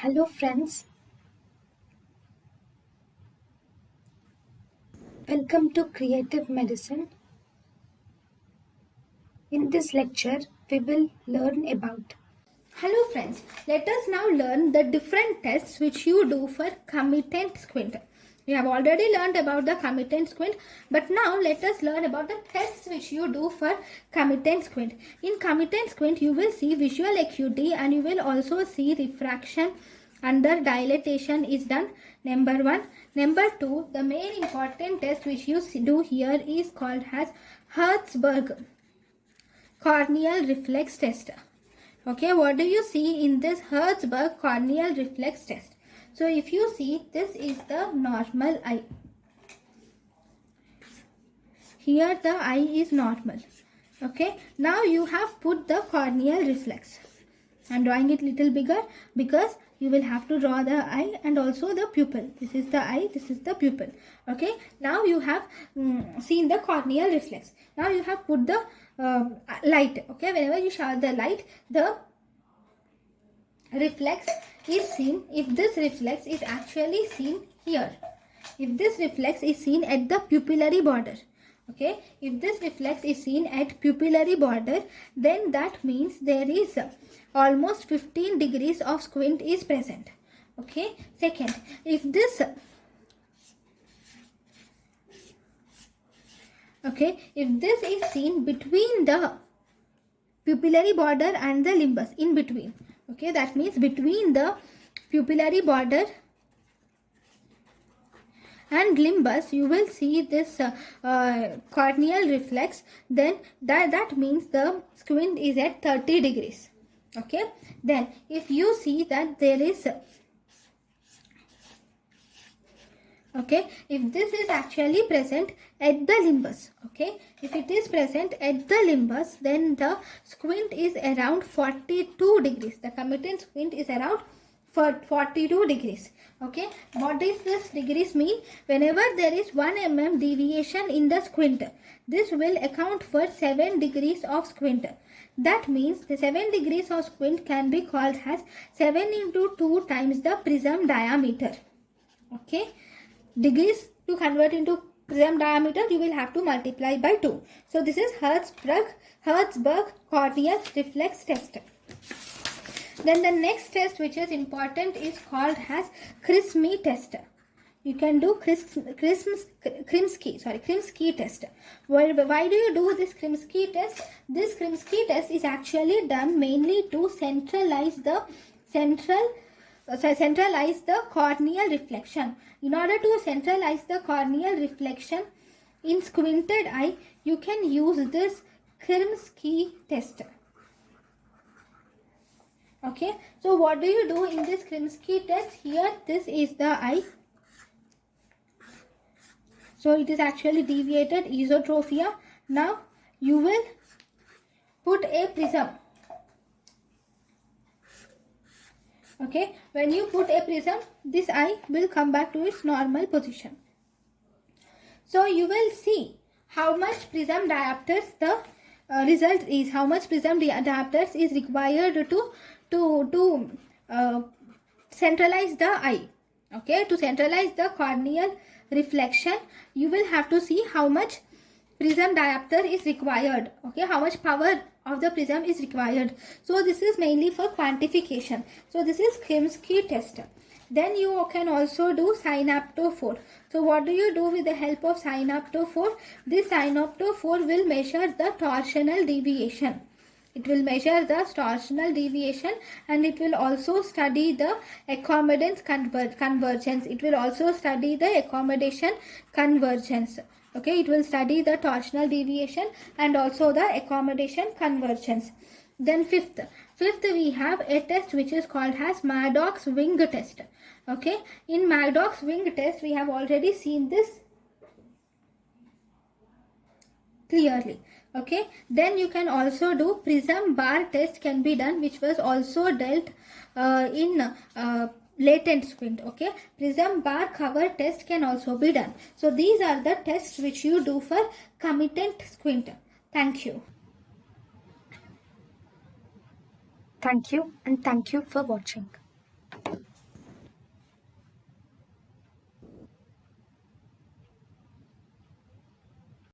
Hello friends, welcome to Creative Medicine. In this lecture, we will learn about. Hello friends, let us now learn the different tests which you do for comitant squint. We have already learned about the comitant squint, but now let us learn about the tests which you do for comitant squint. In comitant squint, you will see visual acuity and you will also see refraction under dilatation is done. Number 1. Number 2, the main important test which you do here is called as Herzberg corneal reflex test. Okay, what do you see in this Herzberg corneal reflex test? So if you see, this is the normal eye. Here the eye is normal. Okay, now you have put the corneal reflex. I am drawing it little bigger because you will have to draw the eye and also the pupil. This is the eye, this is the pupil. Okay, now you have seen the corneal reflex. Now you have put the light. Okay, whenever you shower the light, the reflex is seen. If this reflex is actually seen here, if this reflex is seen at the pupillary border, okay, if this reflex is seen at pupillary border, then that means there is almost 15 degrees of squint is present. Okay, second, if this is seen between the pupillary border and the limbus, in between, okay, that means between the pupillary border and limbus you will see this corneal reflex, then that means the squint is at 30 degrees. Okay, then if you see that there is if this is actually present at the limbus, okay, if it is present at the limbus, then the squint is around 42 degrees. The comitant squint is around 42 degrees. Okay, what does this degrees mean? Whenever there is 1 mm deviation in the squint, this will account for 7 degrees of squint. That means the 7 degrees of squint can be called as 7 into 2 times the prism diameter. Okay, degrees to convert into prism diameter, you will have to multiply by 2. So this is Herzberg corneal reflex test. Then the next test which is important is called as Krimsky test. You can do Krimsky test. Why do you do this Krimsky test? This Krimsky test is actually done mainly to centralize the corneal reflection. In order to centralize the corneal reflection in squinted eye, you can use this Krimsky test. Okay, so what do you do in this Krimsky test? Here, this is the eye. So it is actually deviated esotropia. Now you will put a prism. Okay, when you put a prism, this eye will come back to its normal position. So you will see how much prism diopters the result is, how much prism diopters is required to centralize the eye. Okay, to centralize the corneal reflection, you will have to see how much prism diopter is required. Okay, how much power of the prism is required. So this is mainly for quantification. So this is Krimsky test. Then you can also do synoptophore. So what do you do with the help of synoptophore? This synoptophore will measure the torsional deviation. It will measure the torsional deviation and it will also study the accommodance convergence. It will also study the accommodation convergence. Okay, it will study the torsional deviation and also the accommodation convergence. Then fifth we have a test which is called as Madox wing test. Okay, in Madox wing test we have already seen this clearly. Okay, then you can also do prism bar test can be done, which was also dealt in latent squint. Okay, prism bar cover test can also be done. So these are the tests which you do for comitant squint. Thank you. Thank you and thank you for watching.